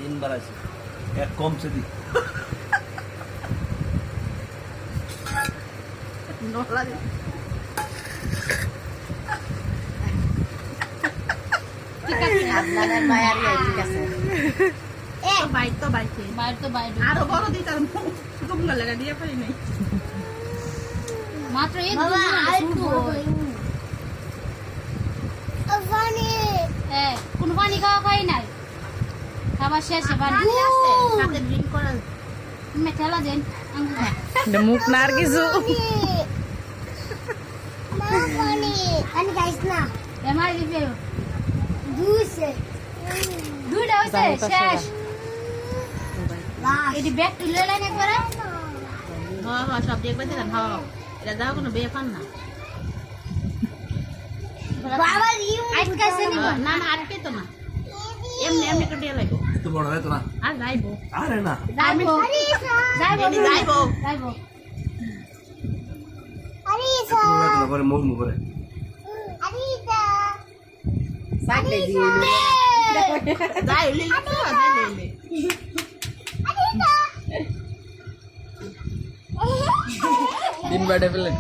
তিনবার আছে এক কমছে দি নলা দে ঠিক আছে আপনাদের মায়ের ঠিক আছে এ বাইট তো বাইট আরো বড় দি তার তোমরা লাগা দিয়ে পারি নাই মাত্র এই দুটো আরেকটু পানি কোন পানি খাওয়া খাই নাই খাবার শেষে পানি আছে সাথে ড্রিঙ্ক করা মেঠালা দেন মুখ না আর কিছু পানি পানি গাইস না এমার দিবে দুসে দুইটা হইছে শেষ এটি ব্যাগ তুলে লাইন একবার হ্যাঁ হ্যাঁ সব দেখবে দিলাম হ্যাঁ এটা দাও কোনো বেফান না বাবা ইউ আটকাছে নিব না না আটকে তো না এমনি এমনি করে দিয়ে লাগো এত বড় হয়তো না আর যাইবো আরে না যাইবো যাইবো যাইবো এত বড় হয়তো না করে মুখ করে সাইডে দিয়ে যাই লিলি তো যাই লিলি তিনবার ডেফেলেন